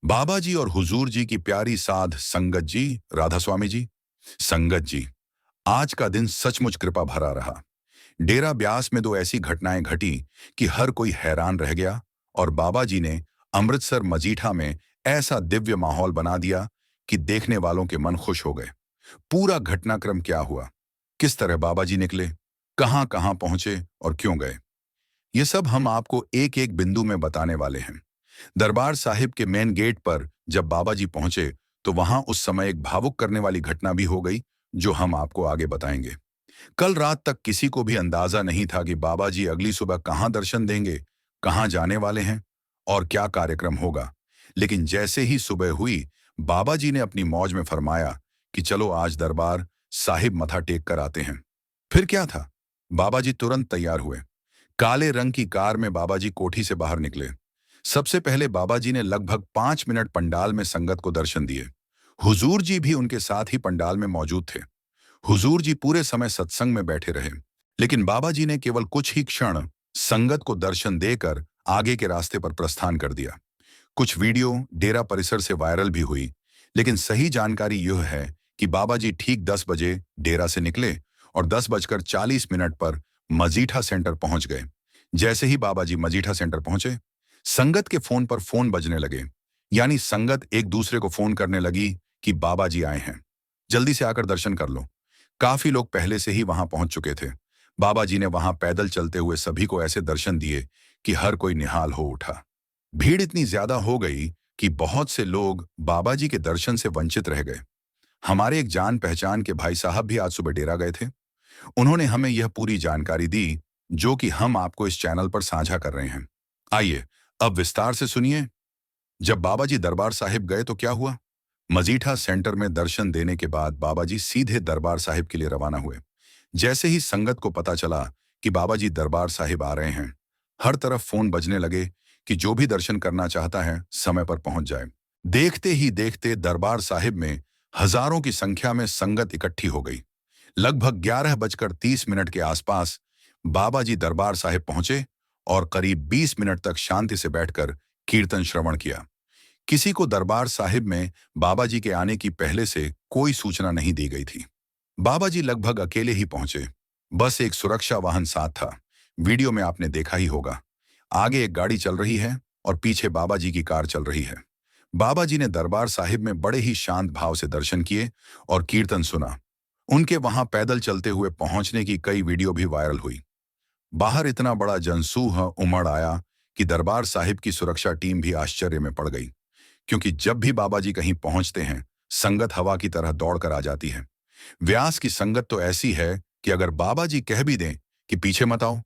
बाबा जी और हुजूर जी की प्यारी साध संगत जी, राधा स्वामी जी। संगत जी, आज का दिन सचमुच कृपा भरा रहा। डेरा ब्यास में दो ऐसी घटनाएं घटी कि हर कोई हैरान रह गया। और बाबा जी ने अमृतसर मजीठा में ऐसा दिव्य माहौल बना दिया कि देखने वालों के मन खुश हो गए। पूरा घटनाक्रम क्या हुआ, किस तरह बाबा जी निकले, कहां कहां पहुंचे और क्यों गए, ये सब हम आपको एक एक बिंदु में बताने वाले हैं। दरबार साहिब के मेन गेट पर जब बाबा जी पहुंचे तो वहां उस समय एक भावुक करने वाली घटना भी हो गई, जो हम आपको आगे बताएंगे। कल रात तक किसी को भी अंदाजा नहीं था कि बाबा जी अगली सुबह कहां दर्शन देंगे, कहां जाने वाले हैं और क्या कार्यक्रम होगा। लेकिन जैसे ही सुबह हुई, बाबा जी ने अपनी मौज में फरमाया कि चलो आज दरबार साहिब मथा टेक कर आते हैं। फिर क्या था, बाबा जी तुरंत तैयार हुए। काले रंग की कार में बाबा जी कोठी से बाहर निकले। सबसे पहले बाबा जी ने लगभग 5 मिनट पंडाल में संगत को दर्शन दिए। हुजूर जी भी उनके साथ ही पंडाल में मौजूद थे। हुजूर जी पूरे समय सत्संग में बैठे रहे, लेकिन बाबा जी ने केवल कुछ ही क्षण संगत को दर्शन देकर आगे के रास्ते पर प्रस्थान कर दिया। कुछ वीडियो डेरा परिसर से वायरल भी हुई, लेकिन सही जानकारी यह है कि बाबा जी ठीक 10 बजे डेरा से निकले और 10:40 पर मजीठा सेंटर पहुंच गए। जैसे ही बाबा जी मजीठा सेंटर पहुंचे, संगत के फोन पर फोन बजने लगे। यानी संगत एक दूसरे को फोन करने लगी कि बाबा जी आए हैं, जल्दी से आकर दर्शन कर लो। काफी लोग पहले से ही वहां पहुंच चुके थे। बाबा जी ने वहां पैदल चलते हुए सभी को ऐसे दर्शन दिए कि हर कोई निहाल हो उठा। भीड़ इतनी ज्यादा हो गई कि बहुत से लोग बाबा जी के दर्शन से वंचित रह गए। हमारे एक जान पहचान के भाई साहब भी आज सुबह डेरा गए थे। उन्होंने हमें यह पूरी जानकारी दी, जो कि हम आपको इस चैनल पर साझा कर रहे हैं। आइए अब विस्तार से सुनिए। जब बाबा जी दरबार साहिब गए तो क्या हुआ। मजीठा सेंटर में दर्शन देने के बाद बाबा जी सीधे दरबार साहिब के लिए रवाना हुए। जैसे ही संगत को पता चला कि बाबा जी दरबार साहिब आ रहे हैं, हर तरफ फोन बजने लगे कि जो भी दर्शन करना चाहता है समय पर पहुंच जाए। देखते ही देखते दरबार साहिब में हजारों की संख्या में संगत इकट्ठी हो गई। लगभग 11:30 के आसपास बाबा जी दरबार साहिब पहुंचे और करीब 20 मिनट तक शांति से बैठकर कीर्तन श्रवण किया। किसी को दरबार साहिब में बाबा जी के आने की पहले से कोई सूचना नहीं दी गई थी। बाबा जी लगभग अकेले ही पहुंचे। बस एक सुरक्षा वाहन साथ था। वीडियो में आपने देखा ही होगा। आगे एक गाड़ी चल रही है और पीछे बाबा जी की कार चल रही है। बाबा जी ने दरबार साहिब में बड़े ही शांत भाव से दर्शन किए और कीर्तन सुना। उनके वहां पैदल चलते हुए पहुंचने की कई वीडियो भी वायरल हुई। बाहर इतना बड़ा जनसूह उमड़ आया कि दरबार साहिब की सुरक्षा टीम भी आश्चर्य में पड़ गई, क्योंकि जब भी बाबा जी कहीं पहुंचते हैं, संगत हवा की तरह दौड़कर आ जाती है। व्यास की संगत तो ऐसी है कि अगर बाबा जी कह भी दें कि पीछे मत आओ,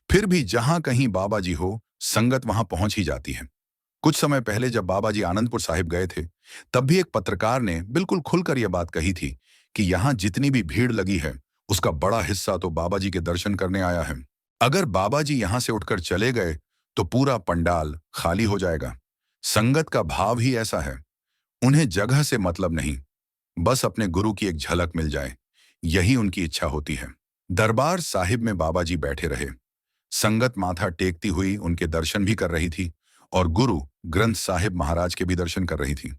फिर भी जहां कहीं बाबा जी हो, संगत वहां पहुंच ही जाती है। कुछ समय पहले जब बाबा जी आनंदपुर साहिब गए थे, तब भी एक पत्रकार ने बिल्कुल खुलकर यह बात कही थी कि यहां जितनी भी भीड़ लगी है, उसका बड़ा हिस्सा तो बाबा जी के दर्शन करने आया है। अगर बाबा जी यहां से उठकर चले गए तो पूरा पंडाल खाली हो जाएगा। संगत का भाव ही ऐसा है। उन्हें जगह से मतलब नहीं, बस अपने गुरु की एक झलक मिल जाए, यही उनकी इच्छा होती है। दरबार साहिब में बाबा जी बैठे रहे। संगत माथा टेकती हुई उनके दर्शन भी कर रही थी और गुरु ग्रंथ साहिब महाराज के भी दर्शन कर रही थी।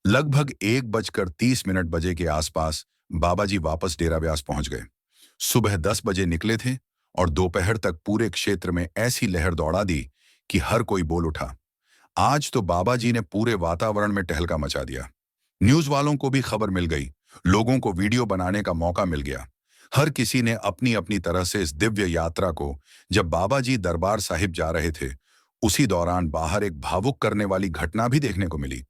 लगभग 1:30 बजे के आसपास बाबा जी वापस डेरा व्यास पहुंच गए। सुबह 10 बजे निकले थे और दोपहर तक पूरे क्षेत्र में ऐसी लहर दौड़ा दी कि हर कोई बोल उठा, आज तो बाबा जी ने पूरे वातावरण में टहलका मचा दिया। न्यूज वालों को भी खबर मिल गई, लोगों को वीडियो बनाने का मौका मिल गया। हर किसी ने अपनी अपनी तरह से इस दिव्य यात्रा को, जब बाबा जी दरबार साहिब जा रहे थे, उसी दौरान बाहर एक भावुक करने वाली घटना भी देखने को मिली।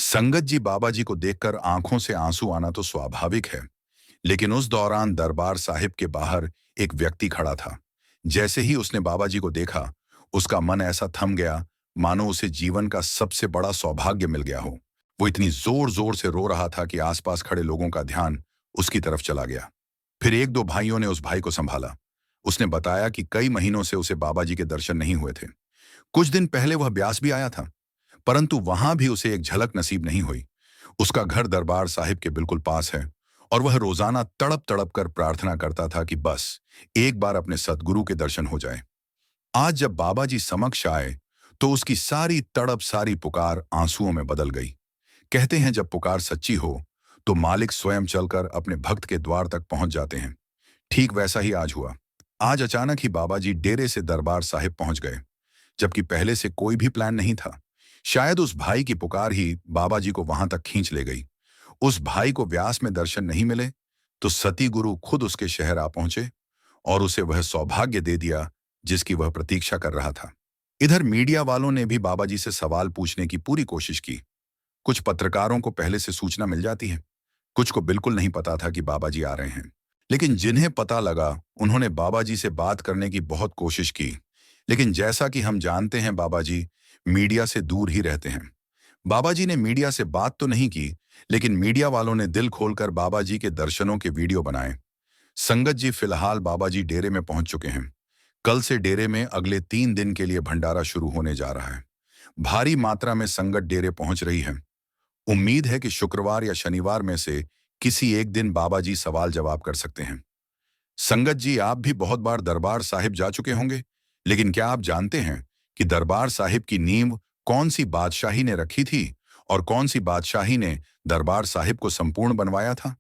संगत जी बाबा जी को देखकर आंखों से आंसू आना तो स्वाभाविक है, लेकिन उस दौरान दरबार साहिब के बाहर एक व्यक्ति खड़ा था। जैसे ही उसने बाबा जी को देखा, उसका मन ऐसा थम गया मानो उसे जीवन का सबसे बड़ा सौभाग्य मिल गया हो। वो इतनी जोर जोर से रो रहा था कि आसपास खड़े लोगों का ध्यान उसकी तरफ चला गया। फिर एक दो भाइयों ने उस भाई को संभाला। उसने बताया कि कई महीनों से उसे बाबा जी के दर्शन नहीं हुए थे। कुछ दिन पहले वह ब्यास भी आया था, परंतु वहां भी उसे एक झलक नसीब नहीं हुई। उसका घर दरबार साहिब के बिल्कुल पास है और वह रोजाना तड़प तड़प कर प्रार्थना करता था कि बस एक बार अपने सदगुरु के दर्शन हो जाए। आज जब बाबा जी समक्ष आए तो उसकी सारी तड़प, सारी पुकार आंसुओं में बदल गई। कहते हैं जब पुकार सच्ची हो तो मालिक स्वयं चलकर अपने भक्त के द्वार तक पहुंच जाते हैं। ठीक वैसा ही आज हुआ। आज अचानक ही बाबा जी डेरे से दरबार साहिब पहुंच गए, जबकि पहले से कोई भी प्लान नहीं था। शायद उस भाई की पुकार ही बाबा जी को वहां तक खींच ले गई। उस भाई को व्यास में दर्शन नहीं मिले तो सती गुरु खुद उसके शहर आ पहुंचे और उसे वह सौभाग्य दे दिया जिसकी वह प्रतीक्षा कर रहा था। इधर मीडिया वालों ने भी बाबा जी से सवाल पूछने की पूरी कोशिश की। कुछ पत्रकारों को पहले से सूचना मिल जाती है, कुछ को बिल्कुल नहीं पता था कि बाबा जी आ रहे हैं। लेकिन जिन्हें पता लगा उन्होंने बाबा जी से बात करने की बहुत कोशिश की। लेकिन जैसा कि हम जानते हैं, बाबा जी मीडिया से दूर ही रहते हैं। बाबा जी ने मीडिया से बात तो नहीं की, लेकिन मीडिया वालों ने दिल खोलकर बाबा जी के दर्शनों के वीडियो बनाए। संगत जी फिलहाल बाबा जी डेरे में पहुंच चुके हैं। कल से डेरे में अगले 3 दिन के लिए भंडारा शुरू होने जा रहा है। भारी मात्रा में संगत डेरे पहुंच रही है। उम्मीद है कि शुक्रवार या शनिवार में से किसी एक दिन बाबा जी सवाल जवाब कर सकते हैं। संगत जी, आप भी बहुत बार दरबार साहिब जा चुके होंगे, लेकिन क्या आप जानते हैं कि दरबार साहिब की नींव कौन सी बादशाही ने रखी थी और कौन सी बादशाही ने दरबार साहिब को संपूर्ण बनवाया था?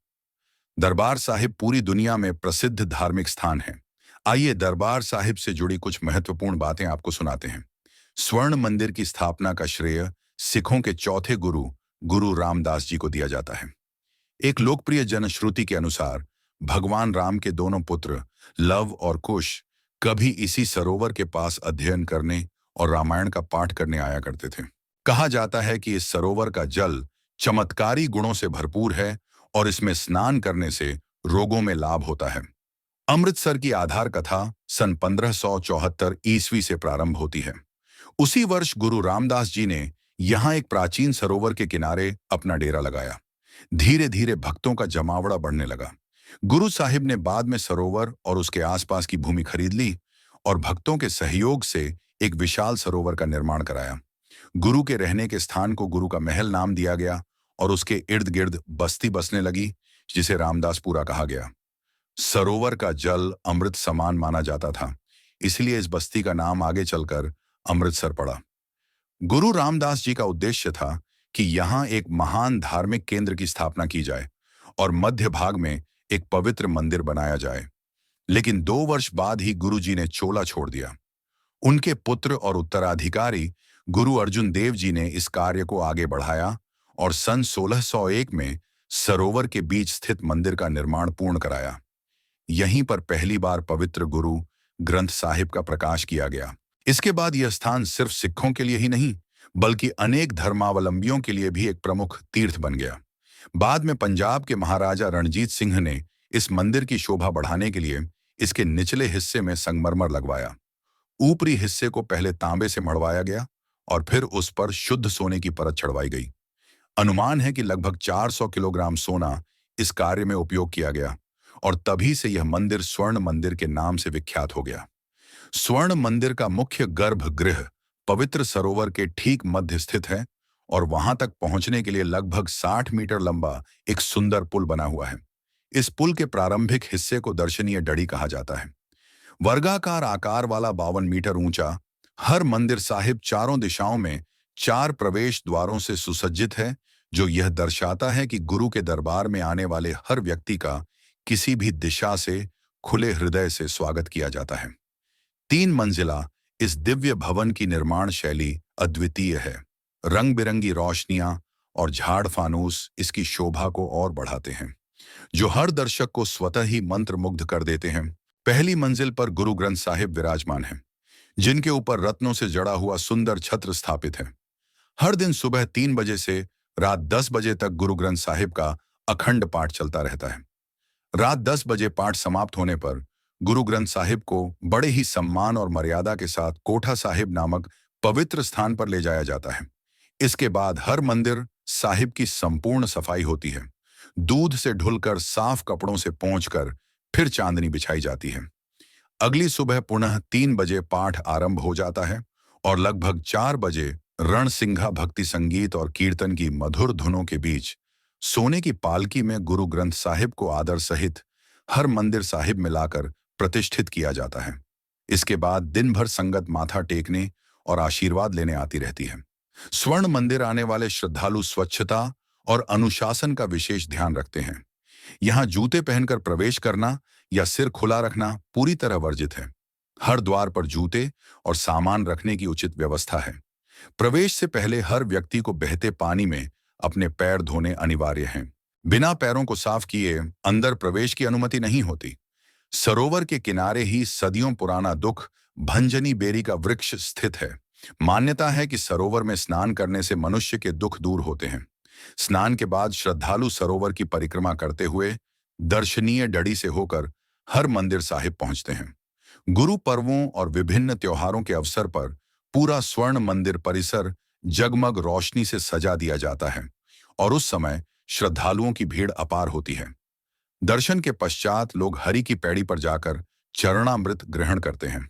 दरबार साहिब पूरी दुनिया में प्रसिद्ध धार्मिक स्थान है। आइए दरबार साहिब से जुड़ी कुछ महत्वपूर्ण बातें आपको सुनाते हैं। स्वर्ण मंदिर की स्थापना का श्रेय सिखों के चौथे गुरु गुरु रामदास जी को दिया जाता है। एक लोकप्रिय जनश्रुति के अनुसार भगवान राम के दोनों पुत्र लव और कुश कभी इसी सरोवर के पास अध्ययन करने और रामायण का पाठ करने आया करते थे। कहा जाता है कि इस सरोवर का जल चमत्कारी गुणों से भरपूर है और इसमें स्नान करने से रोगों में लाभ होता है। अमृतसर की आधार कथा सन 1574 ईस्वी से प्रारंभ होती है। उसी वर्ष गुरु रामदास जी ने यहाँ एक प्राचीन सरोवर के किनारे अपना डेरा लगाया। धीरे धीरे भक्तों का जमावड़ा बढ़ने लगा। गुरु साहिब ने बाद में सरोवर और उसके आसपास की भूमि खरीद ली और भक्तों के सहयोग से एक विशाल सरोवर का निर्माण कराया। गुरु के रहने के स्थान को गुरु का महल नाम दिया गया और उसके इर्द गिर्द बस्ती बसने लगी, जिसे रामदासपुरा कहा गया। सरोवर का जल अमृत समान माना जाता था, इसलिए इस बस्ती का नाम आगे चलकर अमृतसर पड़ा। गुरु रामदास जी का उद्देश्य था कि यहाँ एक महान धार्मिक केंद्र की स्थापना की जाए और मध्य भाग में एक पवित्र मंदिर बनाया जाए। लेकिन 2 वर्ष बाद ही गुरु जी ने चोला छोड़ दिया। उनके पुत्र और उत्तराधिकारी गुरु अर्जुन देव जी ने इस कार्य को आगे बढ़ाया और सन 1601 में सरोवर के बीच स्थित मंदिर का निर्माण पूर्ण कराया। यहीं पर पहली बार पवित्र गुरु ग्रंथ साहिब का प्रकाश किया गया। इसके बाद यह स्थान सिर्फ सिखों के लिए ही नहीं, बल्कि अनेक धर्मावलंबियों के लिए भी एक प्रमुख तीर्थ बन गया। बाद में पंजाब के महाराजा रणजीत सिंह ने इस मंदिर की शोभा बढ़ाने के लिए इसके निचले हिस्से में संगमरमर लगवाया। ऊपरी हिस्से को पहले तांबे से मढ़वाया गया और फिर उस पर शुद्ध सोने की परत चढ़वाई गई। अनुमान है कि लगभग 400 किलोग्राम सोना इस कार्य में उपयोग किया गया और तभी से यह मंदिर स्वर्ण मंदिर के नाम से विख्यात हो गया। स्वर्ण मंदिर का मुख्य गर्भगृह पवित्र सरोवर के ठीक मध्य स्थित है और वहां तक पहुंचने के लिए लगभग 60 मीटर लंबा एक सुंदर पुल बना हुआ है। इस पुल के प्रारंभिक हिस्से को दर्शनीय डड़ी कहा जाता है। वर्गाकार आकार वाला 52 मीटर ऊंचा हर मंदिर साहिब चारों दिशाओं में 4 प्रवेश द्वारों से सुसज्जित है, जो यह दर्शाता है कि गुरु के दरबार में आने वाले हर व्यक्ति का किसी भी दिशा से खुले हृदय से स्वागत किया जाता है। 3 मंजिला इस दिव्य भवन की निर्माण शैली अद्वितीय है। रंग बिरंगी रोशनियां और झाड़ फानूस इसकी शोभा को और बढ़ाते हैं, जो हर दर्शक को स्वतः ही मंत्रमुग्ध कर देते हैं। पहली मंजिल पर गुरु ग्रंथ साहिब विराजमान है, जिनके ऊपर रत्नों से जड़ा हुआ सुंदर छत्र स्थापित है। हर दिन सुबह 3 बजे से रात 10 बजे तक गुरु ग्रंथ साहिब का अखंड पाठ चलता रहता है। रात 10 बजे पाठ समाप्त होने पर गुरु ग्रंथ साहिब को बड़े ही सम्मान और मर्यादा के साथ कोठा साहिब नामक पवित्र स्थान पर ले जाया जाता है। इसके बाद हर मंदिर साहिब की संपूर्ण सफाई होती है। दूध से धुलकर साफ कपड़ों से पोंछकर फिर चांदनी बिछाई जाती है। अगली सुबह पुनः 3 बजे पाठ आरंभ हो जाता है और लगभग 4 बजे रणसिंघा भक्ति संगीत और कीर्तन की मधुर धुनों के बीच सोने की पालकी में गुरु ग्रंथ साहिब को आदर सहित हर मंदिर साहिब में लाकर प्रतिष्ठित किया जाता है। इसके बाद दिन भर संगत माथा टेकने और आशीर्वाद लेने आती रहती है। स्वर्ण मंदिर आने वाले श्रद्धालु स्वच्छता और अनुशासन का विशेष ध्यान रखते हैं। यहाँ जूते पहनकर प्रवेश करना या सिर खुला रखना पूरी तरह वर्जित है। हर द्वार पर जूते और सामान रखने की उचित व्यवस्था है। प्रवेश से पहले हर व्यक्ति को बहते पानी में अपने पैर धोने अनिवार्य हैं। बिना पैरों को साफ किए अंदर प्रवेश की अनुमति नहीं होती। सरोवर के किनारे ही सदियों पुराना दुख भंजनी बेरी का वृक्ष स्थित है। मान्यता है कि सरोवर में स्नान करने से मनुष्य के दुख दूर होते हैं। स्नान के बाद श्रद्धालु सरोवर की परिक्रमा करते हुए दर्शनीय डड़ी से होकर हर मंदिर साहिब पहुंचते हैं। गुरु पर्वों और विभिन्न त्योहारों के अवसर पर पूरा स्वर्ण मंदिर परिसर जगमग रोशनी से सजा दिया जाता है और उस समय श्रद्धालुओं की भीड़ अपार होती है। दर्शन के पश्चात लोग हरि की पैड़ी पर जाकर चरणामृत ग्रहण करते हैं।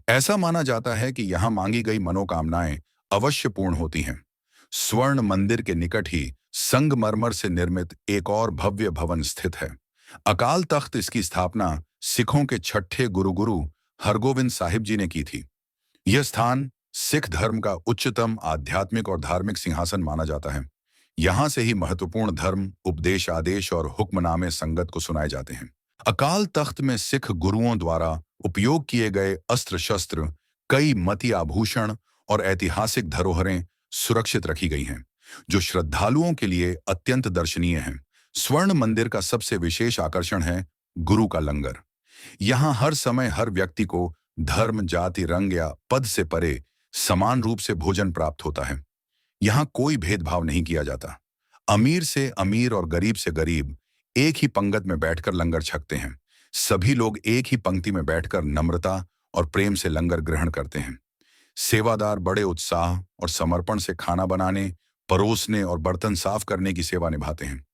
ऐसा माना जाता है कि यहाँ मांगी गई मनोकामनाएं अवश्य पूर्ण होती हैं। स्वर्ण मंदिर के निकट ही संगमरमर से निर्मित एक और भव्य भवन स्थित है। अकाल तख्त इसकी स्थापना सिखों के छठे गुरु हरगोविंद साहिब जी ने की थी। यह स्थान सिख धर्म का उच्चतम आध्यात्मिक और धार्मिक सिंहासन माना जाता है। यहाँ से ही महत्वपूर्ण धर्म उपदेश आदेश और हुक्मनामे संगत को सुनाए जाते हैं। अकाल तख्त में सिख गुरुओं द्वारा उपयोग किए गए अस्त्र शस्त्र, कई मति आभूषण और ऐतिहासिक धरोहरें सुरक्षित रखी गई हैं, जो श्रद्धालुओं के लिए अत्यंत दर्शनीय हैं। स्वर्ण मंदिर का सबसे विशेष आकर्षण है गुरु का लंगर। यहाँ हर समय हर व्यक्ति को धर्म, जाति, रंग या पद से परे समान रूप से भोजन प्राप्त होता है। यहाँ कोई भेदभाव नहीं किया जाता। अमीर से अमीर और गरीब से गरीब एक ही पंगत में बैठकर लंगर छकते हैं। सभी लोग एक ही पंक्ति में बैठकर नम्रता और प्रेम से लंगर ग्रहण करते हैं। सेवादार बड़े उत्साह और समर्पण से खाना बनाने, परोसने और बर्तन साफ करने की सेवा निभाते हैं।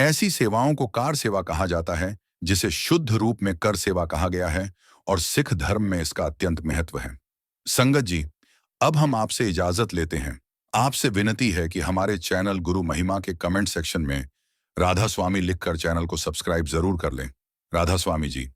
ऐसी सेवाओं को कार सेवा कहा जाता है, जिसे शुद्ध रूप में कर सेवा कहा गया है और सिख धर्म में इसका अत्यंत महत्व है। संगत जी, अब हम आपसे इजाजत लेते हैं। आपसे विनती है कि हमारे चैनल गुरु महिमा के कमेंट सेक्शन में राधा स्वामी लिखकर चैनल को सब्सक्राइब जरूर कर लें। राधा स्वामी जी।